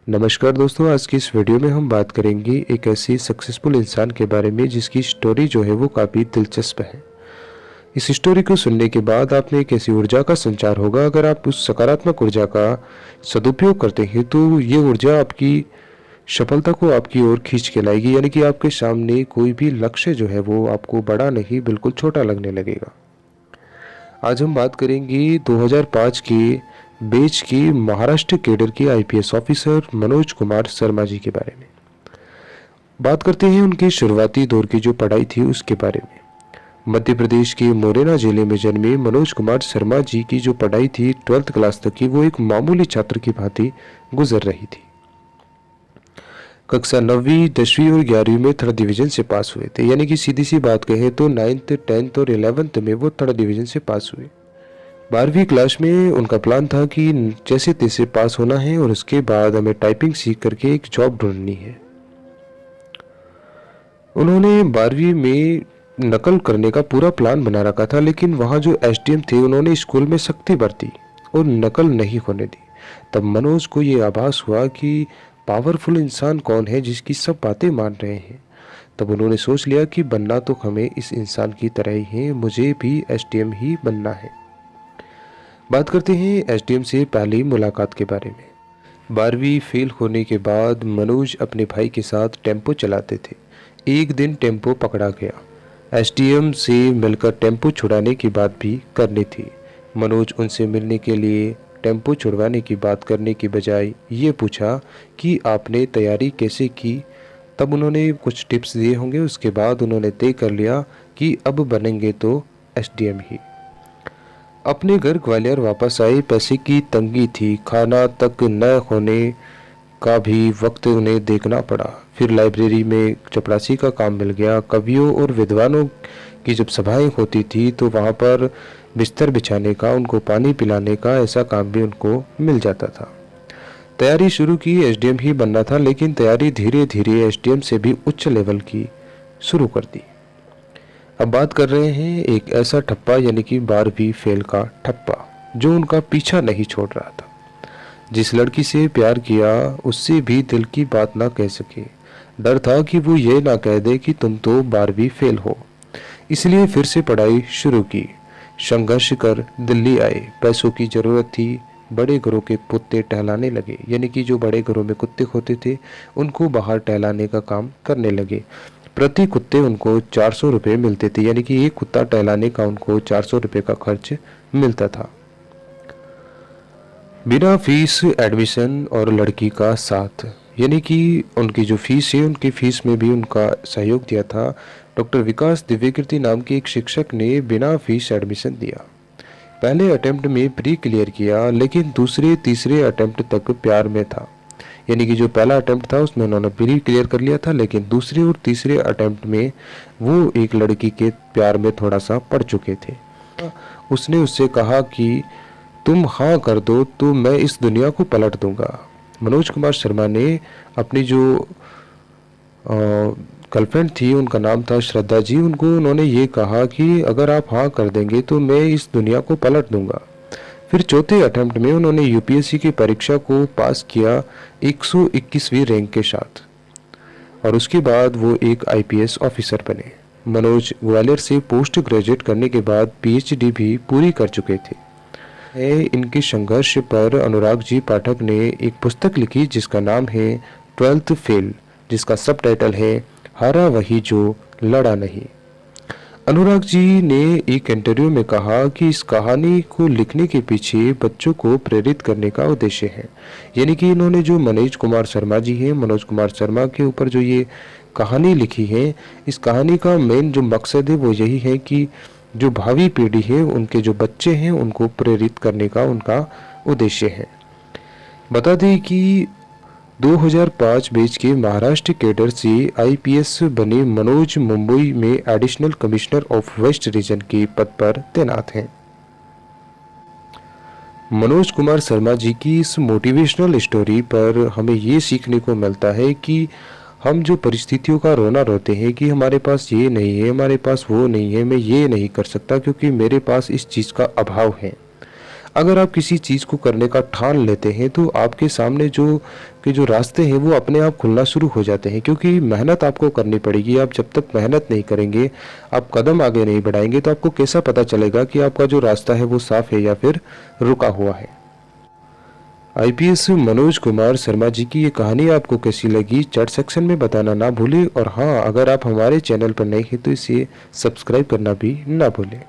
नमस्कार दोस्तों, आज की इस वीडियो में हम बात करेंगे एक ऐसी सक्सेसफुल इंसान के बारे में जिसकी स्टोरी जो है वो काफ़ी दिलचस्प है। इस स्टोरी को सुनने के बाद आप में एक ऐसी ऊर्जा का संचार होगा। अगर आप उस सकारात्मक ऊर्जा का सदुपयोग करते हैं तो ये ऊर्जा आपकी सफलता को आपकी ओर खींच के लाएगी, यानी कि आपके सामने कोई भी लक्ष्य जो है वो आपको बड़ा नहीं बिल्कुल छोटा लगने लगेगा। आज हम बात करेंगे 2005 के बैच की महाराष्ट्र कैडर के आईपीएस ऑफिसर मनोज कुमार शर्मा जी के बारे में। बात करते हैं उनके शुरुआती दौर की जो पढ़ाई थी उसके बारे में। मध्य प्रदेश के मोरेना जिले में जन्मे मनोज कुमार शर्मा जी की जो पढ़ाई थी 12th क्लास तक की, वो एक मामूली छात्र की भांति गुजर रही थी। कक्षा 9वीं 10वीं और 11वीं में 3rd डिवीजन से पास हुए थे, यानी कि सीधी सी बात कहें तो 9th 10th और 11th में वो 3rd डिवीजन से पास हुए। 12वीं क्लास में उनका प्लान था कि जैसे तैसे पास होना है और उसके बाद हमें टाइपिंग सीख करके एक जॉब ढूंढनी है। उन्होंने 12वीं में नकल करने का पूरा प्लान बना रखा था, लेकिन वहाँ जो एसडीएम थे उन्होंने स्कूल में सख्ती बरती और नकल नहीं होने दी। तब मनोज को ये आभास हुआ कि पावरफुल इंसान कौन है जिसकी सब बातें मान रहे हैं। तब उन्होंने सोच लिया कि बनना तो हमें इस इंसान की तरह ही है, मुझे भी एसडीएम ही बनना है। बात करते हैं एसडीएम से पहली मुलाकात के बारे में। 12वीं फेल होने के बाद मनोज अपने भाई के साथ टेम्पो चलाते थे। एक दिन टेम्पो पकड़ा गया। एसडीएम से मिलकर टेम्पो छुड़ाने की बात भी करनी थी। मनोज उनसे मिलने के लिए टेम्पो छुड़वाने की बात करने की बजाय ये पूछा कि आपने तैयारी कैसे की। तब उन्होंने कुछ टिप्स दिए होंगे। उसके बाद उन्होंने तय कर लिया कि अब बनेंगे तो एसडीएम ही। अपने घर ग्वालियर वापस आए। पैसे की तंगी थी, खाना तक न होने का भी वक्त उन्हें देखना पड़ा। फिर लाइब्रेरी में चपरासी का काम मिल गया। कवियों और विद्वानों की जब सभाएं होती थी तो वहाँ पर बिस्तर बिछाने का, उनको पानी पिलाने का ऐसा काम भी उनको मिल जाता था। तैयारी शुरू की, एसडीएम ही बनना था, लेकिन तैयारी धीरे धीरे एसडीएम से भी उच्च लेवल की शुरू कर दी। अब बात कर रहे हैं एक ऐसा ठप्पा, यानी कि 12वीं फेल का ठप्पा, जो उनका पीछा नहीं छोड़ रहा था। जिस लड़की से प्यार किया उससे भी दिल की बात ना कह सके। डर था कि वो ये ना कह दे कि तुम तो 12वीं फेल हो। इसलिए फिर से पढ़ाई शुरू की। संघर्ष कर दिल्ली आए। पैसों की जरूरत थी। बड़े घरों के कुत्ते टहलाने लगे, यानी कि जो बड़े घरों में कुत्ते होते थे उनको बाहर टहलाने का काम करने लगे। प्रति कुत्ते उनको 400 रुपये मिलते थे, यानी कि एक कुत्ता टहलाने का उनको 400 रुपये का खर्च मिलता था। बिना फीस एडमिशन और लड़की का साथ, यानी कि उनकी जो फीस है उनकी फीस में भी उनका सहयोग दिया था। डॉक्टर विकास दिव्यकीर्ति नाम के एक शिक्षक ने बिना फीस एडमिशन दिया। पहले अटेम्प्ट में प्री क्लियर किया, लेकिन दूसरे तीसरे अटेम्प्ट तक प्यार में था। यानी कि जो पहला अटेम्प्ट था उसमें उन्होंने प्री क्लियर कर लिया था, लेकिन दूसरे और तीसरे अटेम्प्ट में वो एक लड़की के प्यार में थोड़ा सा पड़ चुके थे। उसने उससे कहा कि तुम हाँ कर दो तो मैं इस दुनिया को पलट दूंगा। मनोज कुमार शर्मा ने अपनी जो गर्लफ्रेंड थी, उनका नाम था श्रद्धा जी, उनको उन्होंने ये कहा कि अगर आप हाँ कर देंगे तो मैं इस दुनिया को पलट दूंगा। फिर चौथे अटेम्प्ट में उन्होंने यूपीएससी की परीक्षा को पास किया 121वीं रैंक के साथ, और उसके बाद वो एक आईपीएस ऑफिसर बने। मनोज ग्वालियर से पोस्ट ग्रेजुएट करने के बाद पीएचडी भी पूरी कर चुके थे। इनके संघर्ष पर अनुराग जी पाठक ने एक पुस्तक लिखी जिसका नाम है 12th फेल, जिसका सब टाइटल है हारा वही जो लड़ा नहीं। अनुराग जी ने एक इंटरव्यू में कहा कि इस कहानी को लिखने के पीछे बच्चों को प्रेरित करने का उद्देश्य है। यानी कि इन्होंने जो मनोज कुमार शर्मा जी हैं, मनोज कुमार शर्मा के ऊपर जो ये कहानी लिखी है, इस कहानी का मेन जो मकसद है वो यही है कि जो भावी पीढ़ी है, उनके जो बच्चे हैं, उनको प्रेरित करने का उनका उद्देश्य है। बता दें कि 2005 बैच के महाराष्ट्र कैडर से आईपीएस बने मनोज मुंबई में additional commissioner of west region के पद पर तैनात हैं। मनोज कुमार शर्मा जी की इस मोटिवेशनल स्टोरी पर हमें ये सीखने को मिलता है कि हम जो परिस्थितियों का रोना रोते हैं कि हमारे पास ये नहीं है, हमारे पास वो नहीं है, मैं ये नहीं कर सकता क्योंकि मेरे पास इस चीज़ का अभाव है। अगर आप किसी चीज़ को करने का ठान लेते हैं तो आपके सामने जो रास्ते हैं वो अपने आप खुलना शुरू हो जाते हैं, क्योंकि मेहनत आपको करनी पड़ेगी। आप जब तक मेहनत नहीं करेंगे, आप कदम आगे नहीं बढ़ाएंगे, तो आपको कैसा पता चलेगा कि आपका जो रास्ता है वो साफ है या फिर रुका हुआ है। आईपीएस मनोज कुमार शर्मा जी की ये कहानी आपको कैसी लगी, चैट सेक्शन में बताना ना भूलें। और हाँ, अगर आप हमारे चैनल पर नए हैं तो इसे सब्सक्राइब करना भी ना भूलें।